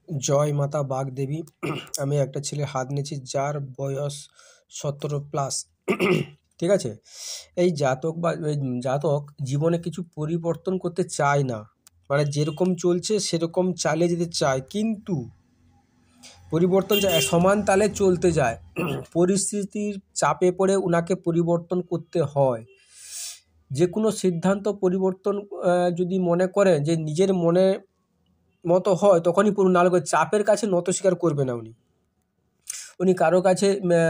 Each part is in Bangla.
জয় মাতা বাগদেবী। আমি একটা ছেলের হাত নিয়েছি যার বয়স 17+। ঠিক আছে? এই জাতক বা এই জাতক জীবনে কিছু পরিবর্তন করতে চায় না। মানে যেরকম চলছে সেরকম চালিয়ে যেতে চায়, কিন্তু পরিবর্তন সমান তালে চলতে যায়। পরিস্থিতির চাপে পড়ে উনাকে পরিবর্তন করতে হয়। যে কোনো সিদ্ধান্ত পরিবর্তন যদি মনে করেন যে নিজের মনে মতো হয় তখনই পড়ুন, নাহলে চাপের কাছে নত স্বীকার করবে না উনি। উনি কারো কাছে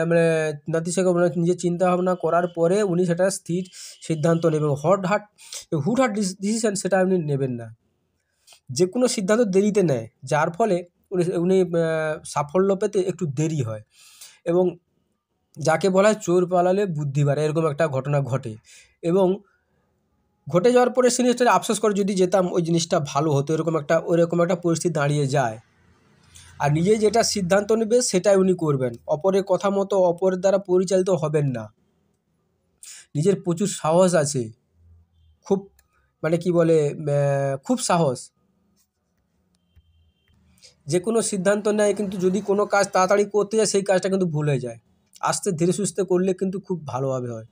মানে নাতিশীতোষ্ণ মানে নিজের চিন্তাভাবনা করার পরে উনি সেটা স্থির সিদ্ধান্ত নেবেন। হুটহাট ডিসিশন সেটা আপনি নেবেন না। যে কোনো সিদ্ধান্ত দেরিতে নেয়, যার ফলে উনি সাফল্য পেতে একটু দেরি হয়। এবং যাকে বলা হয় চোর পালালে বুদ্ধি বাড়ে, এরকম একটা ঘটনা ঘটে। এবং ঘটে যাওয়ার পরে সে জিনিসটা আফসোস করে, যদি যেতাম ওই জিনিসটা ভালো হতো, ওরকম একটা পরিস্থিতি দাঁড়িয়ে যায়। আর নিজে যেটা সিদ্ধান্ত নেবে সেটাই উনি করবেন। অপরের কথা মতো অপরের দ্বারা পরিচালিত হবেন না। নিজের প্রচুর সাহস আছে, খুব মানে কি বলে খুব সাহস। যে কোনো সিদ্ধান্ত নেয়, কিন্তু যদি কোনো কাজ তাড়াতাড়ি করতে যায় সেই কাজটা কিন্তু ভুল হয়ে যায়। আস্তে ধীরে সুস্থে করলে কিন্তু খুব ভালোভাবে হয়।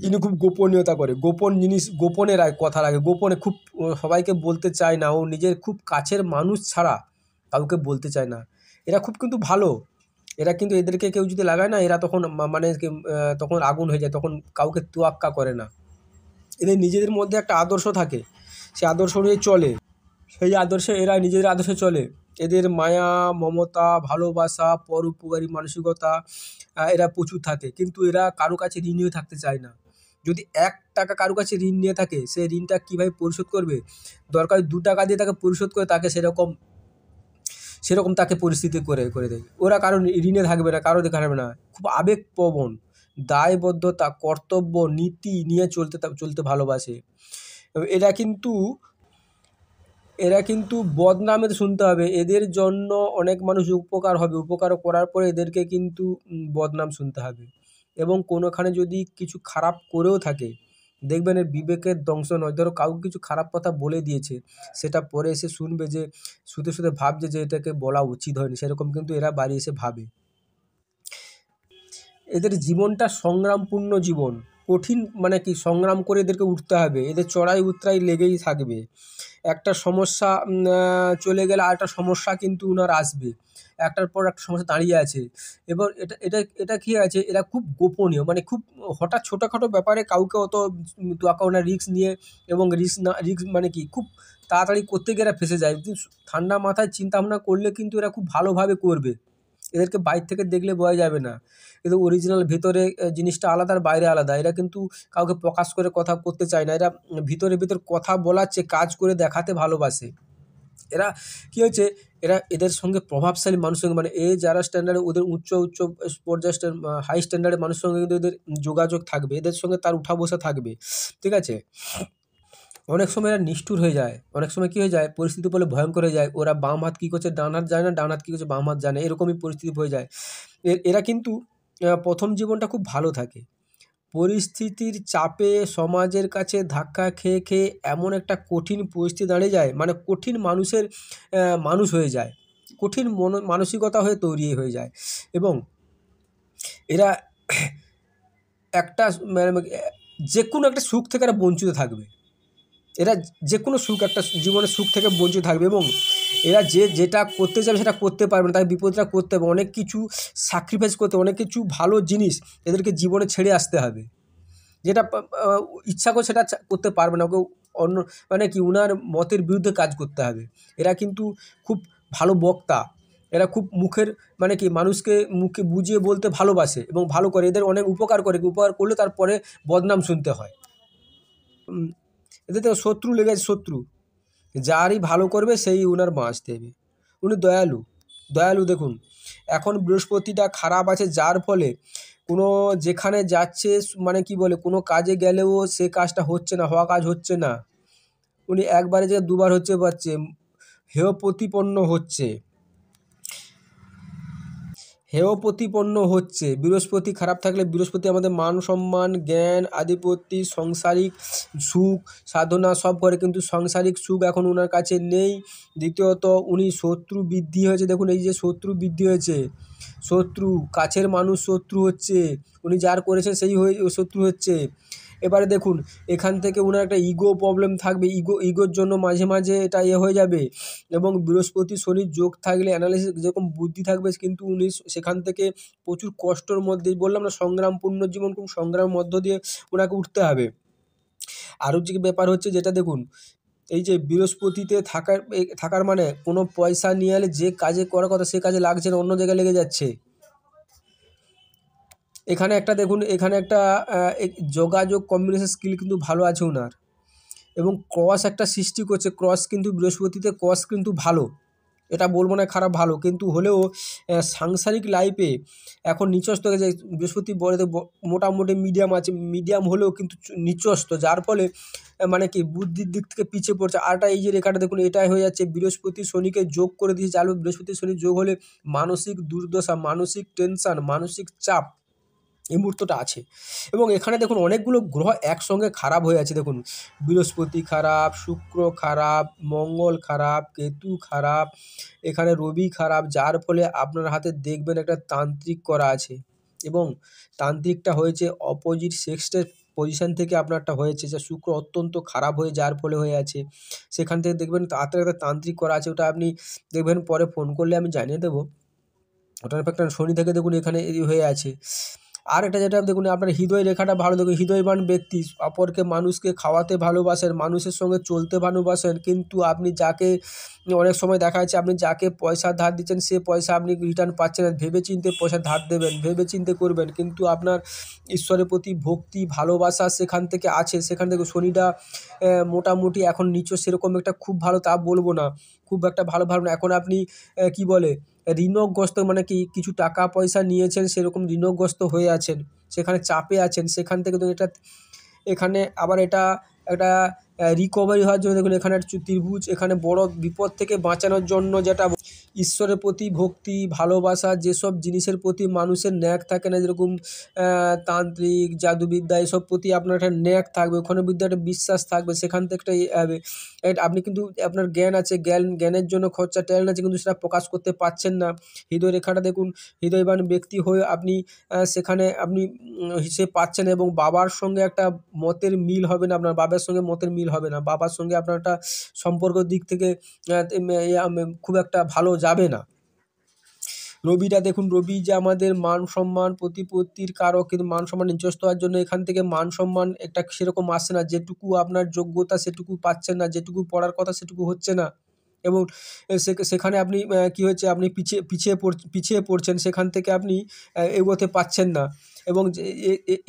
ইনি খুব গোপনীয়তা করে, গোপন জিনিস গোপনে কথা রাখে, গোপনে খুব সবাইকে বলতে চায় না। ও নিজের খুব কাছের মানুষ ছাড়া কাউকে বলতে চায় না। এরা খুব কিন্তু ভালো। এরা কিন্তু এদেরকে কেউ যদি লাগায় না, এরা তখন মানে তখন আগুন হয়ে যায়, তখন কাউকে তোয়াক্কা করে না। এদের নিজেদের মধ্যে একটা আদর্শ থাকে, সেই আদর্শ নিয়ে চলে। সেই আদর্শে এরা নিজেদের আদর্শে চলে। এদের মায়া, মমতা, ভালোবাসা, পরোপকারী মানসিকতা এরা প্রচুর থাকে। কিন্তু এরা কারো কাছে ঋণী হয়ে থাকতে চায় না। যদি ৳1 কারো কাছে ঋণ নিয়ে থাকে, সে ঋণটা কীভাবে পরিশোধ করবে, দরকার ৳2 দিয়ে তাকে পরিশোধ করে তাকে সেরকম তাকে পরিস্থিতি করে দেয়। ওরা কারো ঋণে থাকবে না, কারো দেখে থাকবে না। খুব আবেগপ্রবণ, দায়বদ্ধতা, কর্তব্য, নীতি নিয়ে চলতে ভালোবাসে। এরা কিন্তু এরা কিন্তু বদনামে শুনতে হবে। এদের জন্য অনেক মানুষ উপকার হবে, উপকার করার পরে এদেরকে কিন্তু বদনাম শুনতে হবে। এবং কোনোখানে যদি কিছু খারাপ করেও থাকে, দেখবেন এর বিবেকের দংশন হয়। ধরো কাউকে কিছু খারাপ কথা বলে দিয়েছে, সেটা পরে এসে শুনবে যে শুতে ভাবছে যে এটাকে বলা উচিত হয়নি, সেরকম কিন্তু এরা বাড়ি এসে ভাবে। এদের জীবনটা সংগ্রামপূর্ণ জীবন। কঠিন মানে কি, সংগ্রাম করে এদেরকে উঠতে হবে। এদের চড়াই উতরাই লেগেই থাকবে। একটা সমস্যা চলে গেলে আরেকটা সমস্যা কিন্তু উনার আসবে। একটার পর একটা সমস্যা দাঁড়িয়ে আছে। এবার এটা কি আছে, এরা খুব গোপনীয়, মানে খুব হঠাৎ ছোটোখাটো ব্যাপারে কাউকে অত তোয়াক্কা না, রিস্ক নিয়ে। এবং রিস্ক মানে কি, খুব তাড়াতাড়ি করতে গিয়ে এরা ফেঁসে যায়। কিন্তু ঠান্ডা মাথায় চিন্তাভাবনা করলে কিন্তু এরা খুব ভালোভাবে করবে। এদেরকে বাইরে থেকে দেখলে বোঝা যাবে না, কিন্তু অরিজিনাল ভেতরে জিনিসটা আলাদা আর বাইরে আলাদা। এরা কিন্তু কাউকে প্রকাশ করে কথা করতে চায় না। এরা ভিতরে কথা বলার চেয়ে কাজ করে দেখাতে ভালোবাসে। এরা কি হয়েছে, এদের সঙ্গে প্রভাবশালী মানুষের সঙ্গে, মানে যারা স্ট্যান্ডার্ডে ওদের উচ্চ পর্যায়ের হাই স্ট্যান্ডার্ডের মানুষের সঙ্গে কিন্তু এদের যোগাযোগ থাকবে, এদের সঙ্গে তার উঠা বসা থাকবে। ঠিক আছে? অনেক সময় এরা নিষ্ঠুর হয়ে যায়। অনেক সময় কী হয়ে যায়, পরিস্থিতি বলে ভয়ঙ্কর হয়ে যায়। ওরা বাম হাত কী করছে ডান হাত জানে না, ডান হাত কী করছে বাম হাত জানে, এরকমই পরিস্থিতি হয়ে যায়। এরা কিন্তু ১ম জীবনটা খুব ভালো থাকে। পরিস্থিতির চাপে সমাজের কাছে ধাক্কা খেয়ে এমন একটা কঠিন পরিস্থিতি দাঁড়িয়ে যায়, মানে কঠিন মানুষ হয়ে যায়। কঠিন মানসিকতা হয়ে তৈরি হয়ে যায়। এবং এরা একটা মানে যেকোনো একটা সুখ থেকে এরা বঞ্চিত থাকবে। এরা যেকোনো একটা জীবনের সুখ থেকে বঞ্চিত থাকবে। এবং এরা যেটা করতে চাবে সেটা করতে পারবে না, তাই বিপদটা করতে হবে। অনেক কিছু স্যাক্রিফাইস করতে হবে, অনেক কিছু ভালো জিনিস এদেরকে জীবনে ছেড়ে আসতে হবে। যেটা ইচ্ছা করে সেটা করতে পারবে না, ওকে অন্য মানে কি উনার মতের বিরুদ্ধে কাজ করতে হবে। এরা কিন্তু খুব ভালো বক্তা। এরা খুব মুখের মানে কি মানুষকে মুখে বুঝিয়ে বলতে ভালোবাসে এবং ভালো করে। এদের অনেক উপকার করলে তারপরে বদনাম শুনতে হয়। এদের তো শত্রু লেগেছে, শত্রু যারই ভালো করবে সেই উনার বাঁশ দেবে। উনি দয়ালু দেখুন। এখন বৃহস্পতিটা খারাপ আছে, যার ফলে যেখানে যাচ্ছে মানে কি বলে, কোনো কাজে গেলেও সে কাজটা হচ্ছে না, হওয়া কাজ হচ্ছে না। উনি একবারে যে দুবার হচ্ছে পাচ্ছে, হেয় প্রতিপন্ন হচ্ছে। হেয় প্রতিপন্ন হচ্ছে। বৃহস্পতি খারাপ থাকলে বৃহস্পতি আমাদের মান সম্মান, জ্ঞান, আধিপত্য, সাংসারিক সুখ সাধনা সব করে, কিন্তু সাংসারিক সুখ এখন ওনার কাছে নেই। দ্বিতীয়ত উনি শত্রু বৃদ্ধি হয়েছে, দেখুন এই যে শত্রু বৃদ্ধি হয়েছে, শত্রু কাছের মানুষ শত্রু হচ্ছে, উনি যার করেছেন সেই হয়ে শত্রু হচ্ছে। এবারে দেখুন এখান থেকে ওনার একটা ইগো প্রবলেম থাকবে, ইগোর জন্য মাঝে মাঝে এটা হয়ে যাবে। এবং বৃহস্পতি শনির যোগ থাকলে অ্যানালিসিস যেরকম বুদ্ধি থাকবে, কিন্তু উনি সেখান থেকে প্রচুর কষ্টর মধ্যে, বললাম না সংগ্রামপূর্ণ জীবন, খুব সংগ্রামের মধ্য দিয়ে ওনাকে উঠতে হবে। আরও যে ব্যাপার হচ্ছে যেটা দেখুন, এই যে বৃহস্পতিতে থাকার মানে কোনো পয়সা নিয়ে এলে যে কাজে করার কথা সে কাজে লাগছে না, অন্য জায়গায় লেগে যাচ্ছে। এখানে একটা দেখুন, এখানে একটা যোগাযোগ কম্বিনেশন স্কিল কিন্তু ভালো আছে ওনার, এবং ক্রস একটা সৃষ্টি করছে, ক্রস কিন্তু বৃহস্পতিতে ক্রস কিন্তু ভালো, এটা বলবো না খারাপ, ভালো কিন্তু হলেও সাংসারিক লাইফে এখন নিচস্ত হয়ে যায়। বৃহস্পতি বড়তে মোটামুটি মিডিয়াম আছে, মিডিয়াম হলেও কিন্তু নিচস্ত, যার ফলে মানে কি বুদ্ধির দিক থেকে পিছিয়ে পড়ছে। আরটা এই যে রেখাটা দেখুন এটাই হয়ে যাচ্ছে, বৃহস্পতি শনিকে যোগ করে দিয়েছে চালু। বৃহস্পতি শনি যোগ হলে মানসিক দুর্দশা, মানসিক টেনশন, মানসিক চাপ এই মুহূর্তটা আছে। এবং এখানে দেখুন অনেকগুলো গ্রহ একসঙ্গে খারাপ হয়ে আছে, দেখুন বৃহস্পতি খারাপ, শুক্র খারাপ, মঙ্গল খারাপ, কেতু খারাপ, এখানে রবি খারাপ, যার ফলে আপনার হাতে দেখবেন একটা তান্ত্রিক করা আছে, এবং তান্ত্রিকটা হয়েছে অপোজিট সেক্সের পজিশান থেকে আপনারটা হয়েছে, যে শুক্র অত্যন্ত খারাপ হয়ে যার ফলে হয়ে আছে। সেখান থেকে দেখবেন তাড়াতাড়ি একটা তান্ত্রিক করা আছে, ওটা আপনি দেখবেন পরে ফোন করলে আমি জানিয়ে দেবো। ওটার একটা শনি থেকে দেখুন এখানে হয়ে আছে। আর এটা যেটা দেখুন আপনার হৃদয় রেখাটা ভালো, দেখুন হৃদয়বান ব্যক্তি, অপরকে মানুষকে খাওয়াতে ভালোবাসেন, মানুষের সঙ্গে চলতে ভালোবাসেন, কিন্তু আপনি যাকে অনেক সময় দেখা যাচ্ছে আপনি যাকে পয়সা ধার দিচ্ছেন সে পয়সা আপনি রিটার্ন পাচ্ছেন না, ভেবেচিন্তে পয়সা ধার দেবেন, ভেবেচিন্তে করবেন, কিন্তু আপনার ঈশ্বরের প্রতি ভক্তি ভালোবাসা সেখান থেকে আছে। সেখান থেকে শনিটা মোটামুটি এখন নিচু, সেরকম একটা খুব ভালো তা বলবো না, খুব একটা ভালো না। এখন আপনি কি বলে ঋণগ্রস্ত, মানে কি কিছু টাকা পয়সা নিয়েছেন সেরকম ঋণগ্রস্ত হয়ে আছেন, সেখানে চাপে আছেন, সেখান থেকে তো এটা এখানে আবার এটা একটা রিকভারি হওয়ার জন্য দেখুন এখানে একটা ত্রিভুজ, এখানে বড় বিপদ থেকে বাঁচানোর জন্য যেটা ঈশ্বরের প্রতি ভক্তি ভালোবাসা, যেসব জিনিসের প্রতি মানুষের ন্যাক থাকে না, যেরকম তান্ত্রিক জাদুবিদ্যা এসব প্রতি আপনার একটা ন্যাক থাকবে, ওখানে বিদ্যা একটা বিশ্বাস থাকবে, সেখান থেকে একটা হবে। আপনি কিন্তু আপনার জ্ঞান আছে, জ্ঞানের জন্য খরচা ট্যালেন্ট আছে, কিন্তু সেটা প্রকাশ করতে পারছেন না। হৃদয় রেখাটা দেখুন, হৃদয়বান ব্যক্তি হয়ে আপনি সেখানে আপনি হিসেব পাচ্ছেন, এবং বাবার সঙ্গে একটা মতের মিল হবে না, আপনার বাবার সঙ্গে মতের মিল হবে না, বাবার সঙ্গে আপনার একটা সম্পর্ক দিক থেকে খুব একটা ভালো যাবে না। রবিটা দেখুন, রবি যে আমাদের মান সম্মান প্রতিপত্তির কারক, কিন্তু মান সম্মান নিচস্ত হওয়ার জন্য এখান থেকে মান সম্মান একটা সেরকম আসছে না, যেটুকু আপনার যোগ্যতা সেটুকু পাচ্ছেন না, যেটুকু পড়ার কথা সেটুকু হচ্ছে না, এবং সেখানে আপনি কি হচ্ছে আপনি পিছিয়ে পড়ছেন, সেখান থেকে আপনি এগোতে পারছেন না। এবং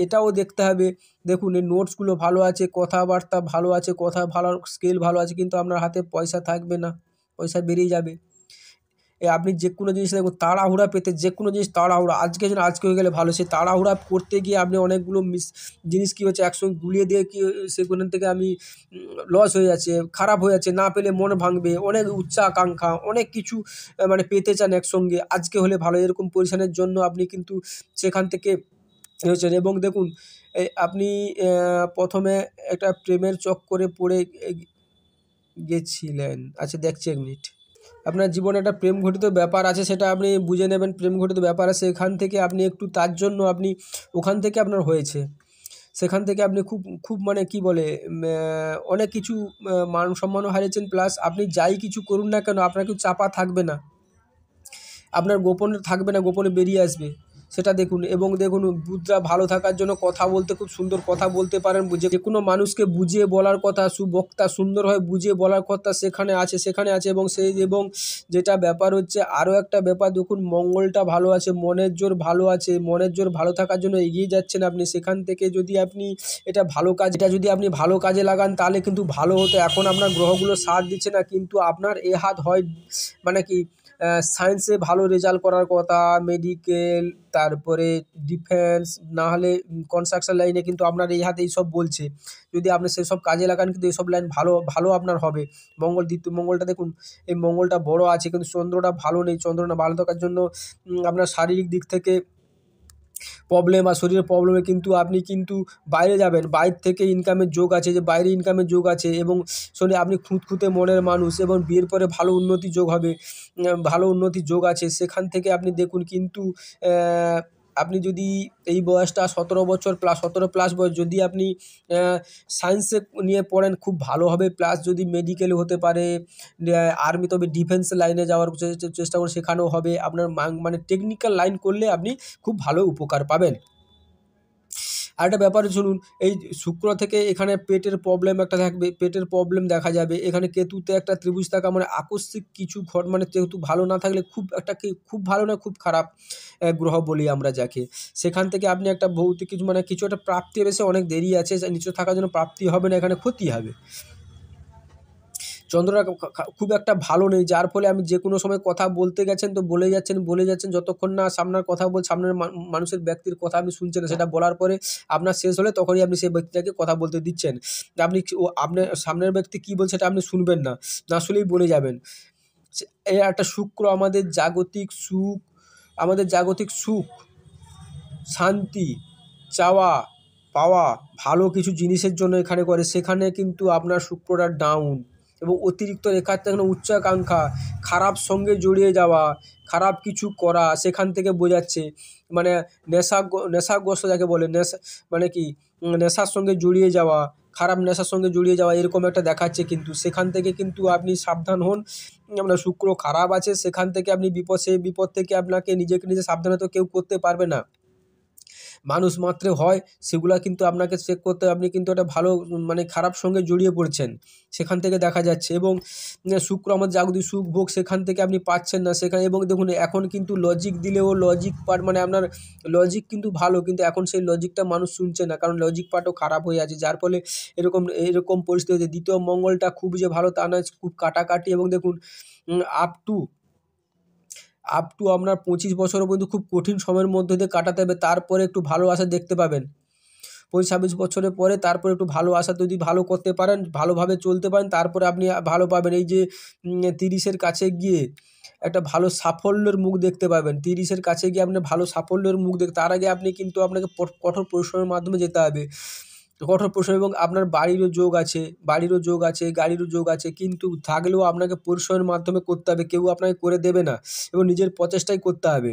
এটাও দেখতে হবে, দেখুন এই নোটসগুলো ভালো আছে, কথাবার্তা ভালো আছে, কথা ভালো, স্কেল ভালো আছে, কিন্তু আপনার হাতে পয়সা থাকবে না, পয়সা বেরিয়ে যাবে। আপনি যে কোনো জিনিস দেখুন তাড়াহুড়া পেতে, যে কোনো জিনিস তাড়াহুড়া, আজকে যেন আজকে হয়ে গেলে ভালো, সেই তাড়াহুড়া করতে গিয়ে আপনি অনেকগুলো জিনিস কী হচ্ছে একসঙ্গে গুলিয়ে দিয়ে কি সেখান থেকে আমি লস হয়ে যাচ্ছে, খারাপ হয়ে যাচ্ছে, না পেলে মন ভাঙবে, অনেক উচ্চাকাঙ্ক্ষা অনেক কিছু মানে পেতে চান একসঙ্গে, আজকে হলে ভালো, এরকম পজিশনের জন্য আপনি কিন্তু সেখান থেকে হয়েছেন। এবং দেখুন আপনি প্রথমে একটা প্রেমের চক্করে পড়ে গেছিলেন, আচ্ছা দেখছি এক মিনিট, আপনার জীবনে একটা প্রেম ঘটিত ব্যাপার আছে, সেটা আপনি বুঝে নেবেন, প্রেম ঘটিত ব্যাপার আছে, এখান থেকে আপনি একটু তার জন্য আপনি ওখান থেকে আপনার হয়েছে, সেখান থেকে আপনি খুব খুব মানে কি বলে অনেক কিছু মান সম্মানও হারিয়েছেন, প্লাস আপনি যাই কিছু করুন না কেন আপনার কিছু চাপা থাকবে না, আপনার গোপনে থাকবে না, গোপনে বেরিয়ে আসবে, সেটা দেখুন। এবং দেখুন বুদ্ধরা ভালো থাকার জন্য কথা বলতে খুব সুন্দর কথা বলতে পারেন, যে কোনো মানুষকে বুঝিয়ে বলার কথা, সুবক্তা সুন্দরভাবে বুঝিয়ে বলার কথা সেখানে আছে। এবং যেটা ব্যাপার হচ্ছে আরও একটা ব্যাপার দেখুন, মঙ্গলটা ভালো আছে, মনের জোর ভালো আছে, মনের জোর ভালো থাকার জন্য এগিয়ে যাচ্ছেন আপনি, সেখান থেকে যদি আপনি এটা যদি আপনি ভালো কাজে লাগান তাহলে কিন্তু ভালো হতো। এখন আপনার গ্রহগুলো সাথ দিচ্ছে না, কিন্তু আপনার এ হাত হয় মানে কি সায়েন্সে ভালো রেজাল্ট করার কথা, মেডিকেল, তারপরে ডিফেন্স, না হলে কনস্ট্রাকশন লাইনে কিন্তু আপনার এই হাতে এইসব বলছে। যদি আপনি সেসব কাজে লাগান কিন্তু এইসব লাইন ভালো ভালো আপনার হবে। দ্বিতীয় মঙ্গলটা দেখুন, এই মঙ্গলটা বড় আছে কিন্তু চন্দ্রটা ভালো নেই। চন্দ্রটা ভালো থাকার জন্য আপনার শারীরিক দিক থেকে প্রবলেম আর শরীরের প্রবলেমে কিন্তু আপনি কিন্তু বাইরে যাবেন, বাইরে থেকে ইনকামের যোগ আছে, যে বাইরে ইনকামের যোগ আছে। এবং শনি আপনি খুঁতখুঁতে মনের মানুষ, এবং বিয়ের পরে ভালো উন্নতি যোগ হবে, ভালো উন্নতির যোগ আছে। সেখান থেকে আপনি দেখুন কিন্তু আপনি যদি এই বয়সটা 17 বছর প্লাস, 17+ বয়স, যদি আপনি সায়েন্সে নিয়ে পড়েন খুব ভালো হবে। প্লাস যদি মেডিকেল হতে পারে, আর্মি, তবে ডিফেন্স লাইনে যাওয়ার চেষ্টা করুন, সেখানেও হবে। আপনার মানে টেকনিক্যাল লাইন করলে আপনি খুব ভালো উপকার পাবেন। আরেকটা ব্যাপার শুনুন, এই শুক্র থেকে এখানে পেটের প্রবলেম একটা থাকবে, পেটের প্রবলেম দেখা যাবে। এখানে কেতুতে একটা ত্রিভুজ থাকা মানে আকস্মিক কিছু মানে কেতু ভালো না থাকলে খুব একটা খুব ভালো না, খুব খারাপ গ্রহ বলি আমরা যাকে। সেখান থেকে আপনি একটা ভৌতিক কিছু মানে কিছু একটা প্রাপ্তি হবে, সে অনেক দেরি আছে, নিচে থাকার জন্য প্রাপ্তি হবে না, এখানে ক্ষতি হবে। চন্দ্রটা খুব একটা ভালো নেই, যার ফলে আমি যে কোনো সময় কথা বলতে গেছেন তো বলে যাচ্ছেন, যতক্ষণ না সামনের কথা সামনের মানুষের ব্যক্তির কথা আপনি শুনছেন, সেটা বলার পরে আপনার শেষ হলে তখনই আপনি সেই ব্যক্তিটাকে কথা বলতে দিচ্ছেন। আপনি আপনার সামনের ব্যক্তি কী বলছে সেটা আপনি শুনবেন না, না শুনেই বলে যাবেন। এই একটা শুক্র আমাদের জাগতিক সুখ, শান্তি চাওয়া পাওয়া, ভালো কিছু জিনিসের জন্য এখানে করে, সেখানে কিন্তু আপনার শুক্রটা ডাউন। এবং অতিরিক্ত রেখার থেকে উচ্চাকাঙ্ক্ষা, খারাপ সঙ্গে জড়িয়ে যাওয়া, খারাপ কিছু করা, সেখান থেকে বোঝাচ্ছে। মানে নেশাগ্রস্ত যাকে বলে, মানে কি নেশার সঙ্গে জড়িয়ে যাওয়া, খারাপ নেশার সঙ্গে জড়িয়ে যাওয়া, এরকম একটা দেখাচ্ছে। কিন্তু সেখান থেকে কিন্তু আপনি সাবধান হন। আপনার শুক্র খারাপ আছে, সেখান থেকে আপনি সেই বিপদ থেকে আপনাকে নিজে সাবধানে তো কেউ করতে পারবে না, মানুষ মাত্রে হয়। সেগুলা কিন্তু আপনাকে চেক করতে, আপনি কিন্তু একটা ভালো মানে খারাপ সঙ্গে জড়িয়ে পড়ছেন, সেখান থেকে দেখা যাচ্ছে। এবং শুক্র আমাদের জাগতিক সুখ ভোগ, সেখান থেকে আপনি পাচ্ছেন না সেখানে। এবং দেখুন এখন কিন্তু লজিক দিলেও লজিক পার্ট মানে আপনার লজিক কিন্তু ভালো, কিন্তু এখন সেই লজিকটা মানুষ শুনছে না, কারণ লজিক পার্টও খারাপ হয়ে আছে, যার ফলে এরকম পরিস্থিতি হচ্ছে। দ্বিতীয় মঙ্গলটা খুব যে ভালো তা নয়, খুব কাটাকাটি। এবং দেখুন আপ টু আপনার 25 বছর পর্যন্ত খুব কঠিন সময়ের মধ্যে দিয়ে কাটাতে হবে, তারপরে একটু ভালো আশা দেখতে পাবেন। 25-26 বছরের পরে তারপরে একটু ভালো আশা, যদি ভালো করতে পারেন, ভালোভাবে চলতে পারেন, তারপরে আপনি ভালো পাবেন। এই যে 30-এর কাছে গিয়ে একটা ভালো সাফল্যের মুখ দেখতে পাবেন। 30-এর কাছে গিয়ে আপনি ভালো সাফল্যের মুখ তার আগে আপনি কিন্তু আপনাকে কঠোর পরিশ্রমের মাধ্যমে যেতে হবে, কঠোর পরিশ্রম। এবং আপনার বাড়িরও যোগ আছে, গাড়িরও যোগ আছে, কিন্তু থাকলেও আপনাকে পরিশ্রমের মাধ্যমে করতে হবে, কেউ আপনাকে করে দেবে না, এবং নিজের প্রচেষ্টাই করতে হবে।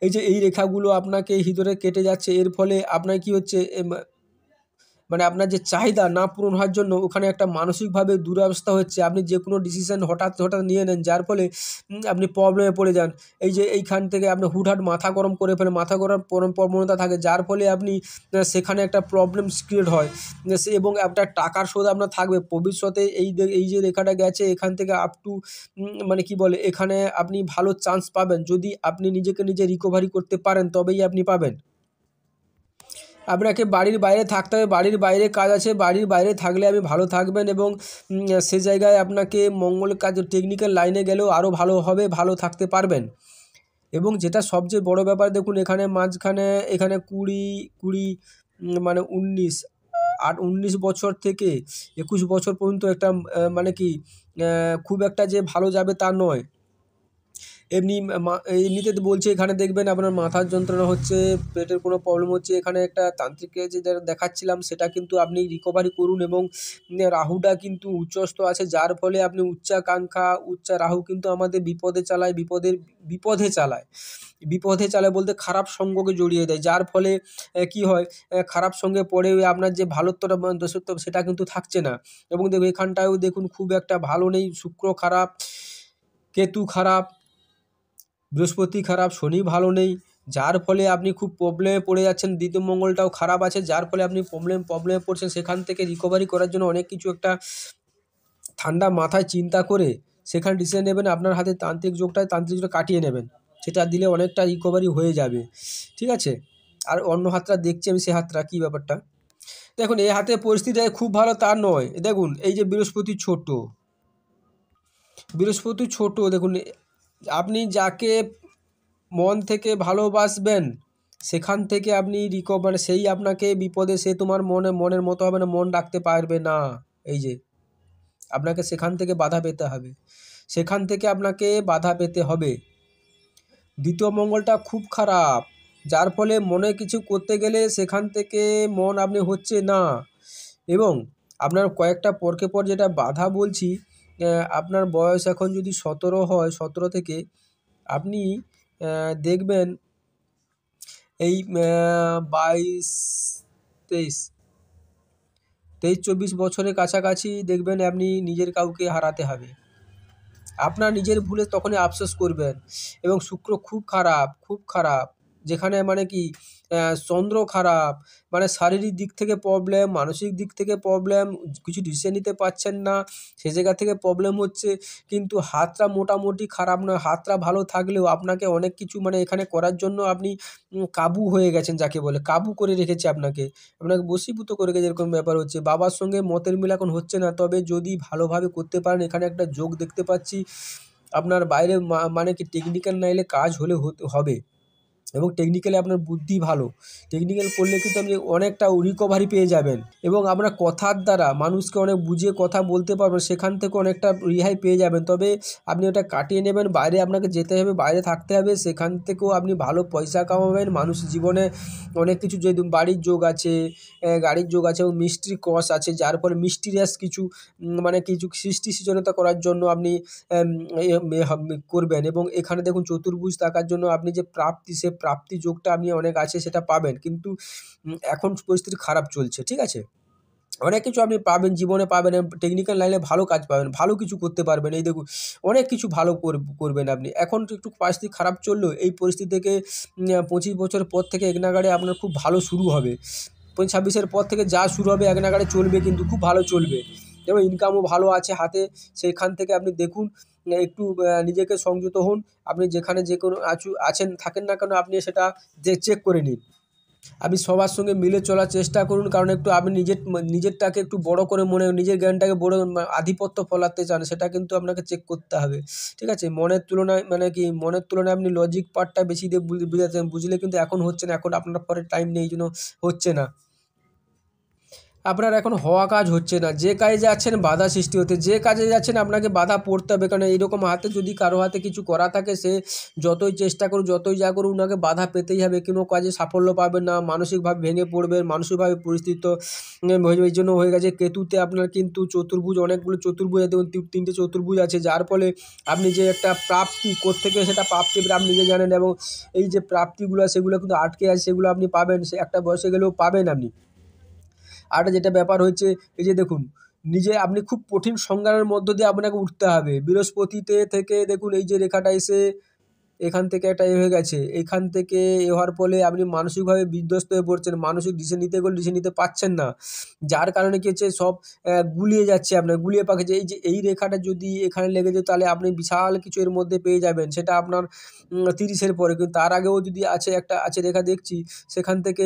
এই যে এই রেখাগুলো আপনাকে ভিতরে কেটে যাচ্ছে, এর ফলে আপনার কি হচ্ছে, মানে আপনার যে চাহিদা না পূরণ হওয়ার জন্য ওখানে একটা মানসিকভাবে দুরবস্থা হচ্ছে। আপনি যে কোনো ডিসিশন হঠাৎ নিয়ে নেন, যার ফলে আপনি প্রবলেমে পড়ে যান। এই যে এইখান থেকে আপনি হুটহাট মাথা গরম করে ফেলেন, মাথা গরম প্রবণতা থাকে, যার ফলে আপনি সেখানে একটা প্রবলেম ক্রিয়েট হয়। এবং আপনার টাকার শোধ আপনার থাকবে ভবিষ্যতে। এই যে রেখাটা গেছে এখান থেকে আপ টু মানে কি বলে, এখানে আপনি ভালো চান্স পাবেন, যদি আপনি নিজে রিকভারি করতে পারেন তবেই আপনি পাবেন। আপনাকে বাড়ির বাইরে থাকতে হবে, বাড়ির বাইরে কাজ আছে, বাড়ির বাইরে থাকলে আপনি ভালো থাকবেন। এবং সে জায়গায় আপনাকে মঙ্গল কাজ, টেকনিক্যাল লাইনে গেলেও আরও ভালো হবে, ভালো থাকতে পারবেন। এবং যেটা সবচেয়ে বড় ব্যাপার দেখুন, এখানে মাঝখানে এখানে 20 মানে 19 বছর থেকে 21 বছর পর্যন্ত একটা মানে কি খুব একটা যে ভালো যাবে তা নয়। এমনিতে বলছে এখানে দেখবেন আপনার মাথার যন্ত্রণা হচ্ছে, পেটের কোনো প্রবলেম হচ্ছে। এখানে একটা তান্ত্রিককে যেটা দেখাচ্ছিলাম সেটা কিন্তু আপনি রিকভারি করুন। এবং রাহুটা কিন্তু উচ্চস্থ আছে, যার ফলে আপনি রাহু কিন্তু আমাদের বিপদে চালায় বলতে খারাপ সঙ্গকে জড়িয়ে দেয়, যার ফলে কি হয়, খারাপ সঙ্গে পড়ে আপনার যে ভালোত্বটা দোষত্ব সেটা কিন্তু থাকছে না। এবং দেখুন এখানটায়ও দেখুন খুব একটা ভালো নেই, শুক্র খারাপ, কেতু খারাপ, বৃহস্পতি খারাপ, শনি ভালো নেই, যার ফলে আপনি খুব প্রবলেমে পড়ে যাচ্ছেন। দ্বিতীয় মঙ্গলটাও খারাপ আছে, যার ফলে আপনি প্রবলেমে পড়ছেন। সেখান থেকে রিকভারি করার জন্য অনেক কিছু একটা ঠান্ডা মাথায় চিন্তা করে সেখানে ডিসিশন নেবেন। আপনার হাতে তান্ত্রিক যোগটা কাটিয়ে নেবেন, সেটা দিলে অনেকটা রিকভারি হয়ে যাবে, ঠিক আছে। আর অন্য হাতটা দেখছি আমি, সে হাতটা কী ব্যাপারটা দেখুন। এই হাতে পরিস্থিতি খুব ভালো তা নয়। দেখুন এই যে বৃহস্পতি ছোট দেখুন, আপনি যাকে মন থেকে ভালোবাসবেন, সেখান থেকে আপনি মানে সেই আপনাকে বিপদে সে তোমার মনের মতো হবে না, মন রাখতে পারবে না। এই যে আপনাকে সেখান থেকে বাধা পেতে হবে, সেখান থেকে আপনাকে বাধা পেতে হবে। দ্বিতীয় মঙ্গলটা খুব খারাপ, যার ফলে মনে কিছু করতে গেলে সেখান থেকে মন আপনি হচ্ছে না। এবং আপনার কয়েকটা পরকে পর যেটা বাধা বলছি, আপনার বয়স এখন যদি 17 হয়, 17 থেকে আপনি দেখবেন এই 22, 23, 24 বছরের কাছাকাছি দেখবেন আপনি নিজের কাউকে হারাতে হবে। আপনার নিজের ভুলে তখনই আফসোস করবেন। এবং শুক্র খুব খারাপ, খুব খারাপ। যেখানে মানে কি চন্দ্র খারাপ, মানে শারীরিক দিক থেকে প্রবলেম, মানসিক দিক থেকে প্রবলেম, কিছু ডিসিশন নিতে পারছেন না, সে জায়গা থেকে প্রবলেম হচ্ছে। কিন্তু হাতটা মোটামুটি খারাপ নয়, হাতটা ভালো থাকলেও আপনাকে অনেক কিছু মানে এখানে করার জন্য আপনি কাবু হয়ে গেছেন, যাকে বলে কাবু করে রেখেছে আপনাকে, আপনাকে বশীভূত করে রেখেছে, এরকম ব্যাপার হচ্ছে। বাবার সঙ্গে মতের মিল এখন হচ্ছে না, তবে যদি ভালোভাবে করতে পারেন, এখানে একটা যোগ দেখতে পাচ্ছি। আপনার বাইরে মানে কি টেকনিক্যাল লাইনে কাজ হলে হবে, এবং টেকনিক্যালি আপনার বুদ্ধি ভালো, টেকনিক্যাল করলে কিন্তু আপনি অনেকটা রিকভারি পেয়ে যাবেন। এবং আপনার কথার দ্বারা মানুষকে অনেক বুঝিয়ে কথা বলতে পারবেন, সেখান থেকে অনেকটা রেহাই পেয়ে যাবেন। তবে আপনি ওটা কাটিয়ে নেবেন, বাইরে আপনাকে যেতে হবে, বাইরে থাকতে হবে, সেখান থেকেও আপনি ভালো পয়সা কামাবেন। মানুষ জীবনে অনেক কিছু, যদি বাড়ির যোগ আছে, গাড়ির যোগ আছে, এবং মিস্ট্রি কস আছে, যার ফলে মিস্টিরিয়াস কিছু মানে কিছু সৃষ্টি সৃজনতা করার জন্য আপনি করবেন। এবং এখানে দেখুন চতুর্ভুজ থাকার জন্য আপনি যে প্রাপ্তি, সে প্রাপ্তি যোগটা আপনি অনেক আছে সেটা পাবেন, কিন্তু এখন পরিস্থিতি খারাপ চলছে, ঠিক আছে। অনেক কিছু আপনি পাবেন, জীবনে পাবেন, টেকনিক্যাল লাইনে ভালো কাজ পাবেন, ভালো কিছু করতে পারবেন। এই দেখুন অনেক কিছু ভালো করবেন আপনি। এখন তো একটু পরিস্থিতি খারাপ চললেও এই পরিস্থিতি থেকে 25 বছর পর থেকে এক নাগাড়ে আপনার খুব ভালো শুরু হবে। 26-এর পর থেকে যা শুরু হবে এক নাগাড়ে চলবে, কিন্তু খুব ভালো চলবে, এবং ইনকামও ভালো আছে হাতে। সেখান থেকে আপনি দেখুন, একটু নিজেকে সংযত হন। আপনি যেখানে যে কোনো আছেন থাকেন না কেন, আপনি সেটা চেক করে নিন। আপনি সবার সঙ্গে মিলে চলার চেষ্টা করুন, কারণ একটু আপনি নিজেরটাকে একটু বড় করে নিজের জ্ঞানটাকে বড় আধিপত্য ফলাতে চান, সেটা কিন্তু আপনাকে চেক করতে হবে, ঠিক আছে। মনের তুলনায় মানে কি, মনের তুলনায় আপনি লজিক পার্টটা বেশি দিয়ে বুঝাচ্ছেন, বুঝলে কিন্তু এখন হচ্ছে না, এখন আপনার পরে টাইম নেই, এই জন্য হচ্ছে না। আপনার এখন হওয়া কাজ হচ্ছে না, যে কাজে যাচ্ছেন বাধা সৃষ্টি হতে, যে কাজে যাচ্ছেন আপনাকে বাধা পড়তে হবে। কারণ এইরকম হাতে যদি কারো হাতে কিছু করা থাকে, সে যতই চেষ্টা করুক, যতই যা করুক, ওনাকে বাধা পেতেই হবে, কোনো কাজে সাফল্য পাবেন না, মানসিকভাবে ভেঙে পড়বেন, মানসিকভাবে পরিস্থিতি এই জন্য হয়ে গেছে। কেতুতে আপনার কিন্তু চতুর্ভুজ, অনেকগুলো চতুর্ভুজ আছে, 3টে চতুর্ভুজ আছে, যার ফলে আপনি যে একটা প্রাপ্তি কোত্থেকে সেটা প্রাপ্তি আপনি নিজে জানেন, এবং এই যে প্রাপ্তিগুলো সেগুলো কিন্তু আটকে আছে, সেগুলো আপনি পাবেন, সে একটা বয়সে গেলেও পাবেন আপনি। আর যেটা ব্যাপার হচ্ছে, এই যে দেখুন, নিজে আপনি খুব কঠিন সংগ্রামের মধ্য দিয়ে আপনাকে উঠতে হবে। বৃহস্পতিতে থেকে দেখুন এই যে রেখাটা এসে এখান থেকে একটা হয়ে গেছে, এখান থেকে হওয়ার ফলে আপনি মানসিকভাবে বিধ্বস্ত হয়ে পড়ছেন, মানসিক ডিসিশন নিতে গেলে ডিসিশন নিতে পারছেন না, যার কারণে কী হচ্ছে, সব গুলিয়ে যাচ্ছে, আপনার গুলিয়ে পাচ্ছে। এই যে এই রেখাটা যদি এখানে লেগে যেত, তাহলে আপনি বিশাল কিছু এর মধ্যে পেয়ে যাবেন, সেটা আপনার 30-এর পরে। কিন্তু তার আগেও যদি একটা আছে রেখা দেখছি, সেখান থেকে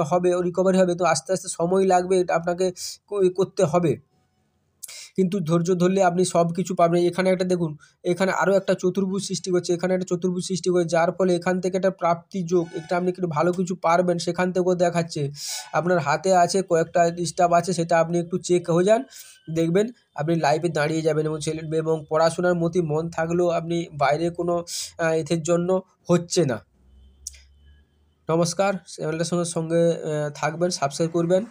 হবে, রিকভারি হবে, তো আস্তে আস্তে সময় লাগবে, এটা আপনাকে করতে হবে। কিন্তু ধৈর্য ধরলে আপনি সব কিছু পাবেন। এখানে একটা দেখুন, এখানে আরও একটা চতুর্ভুজ সৃষ্টি করছে, এখানে একটা চতুর্ভুজ সৃষ্টি করে, যার ফলে এখান থেকে একটা প্রাপ্তি যোগ, এটা আপনি একটু ভালো কিছু পারবেন, সেখান থেকেও দেখাচ্ছে। আপনার হাতে আছে কয়েকটা ডিস্টার্ব আছে, সেটা আপনি একটু চেক হয়ে যান, দেখবেন আপনি লাইফে দাঁড়িয়ে যাবেন। এবং পড়াশোনার প্রতি মন থাকলেও আপনি বাইরে কোনো এদের জন্য হচ্ছে না। নমস্কার, চ্যানেলটার সঙ্গে থাকবেন, সাবস্ক্রাইব করবেন।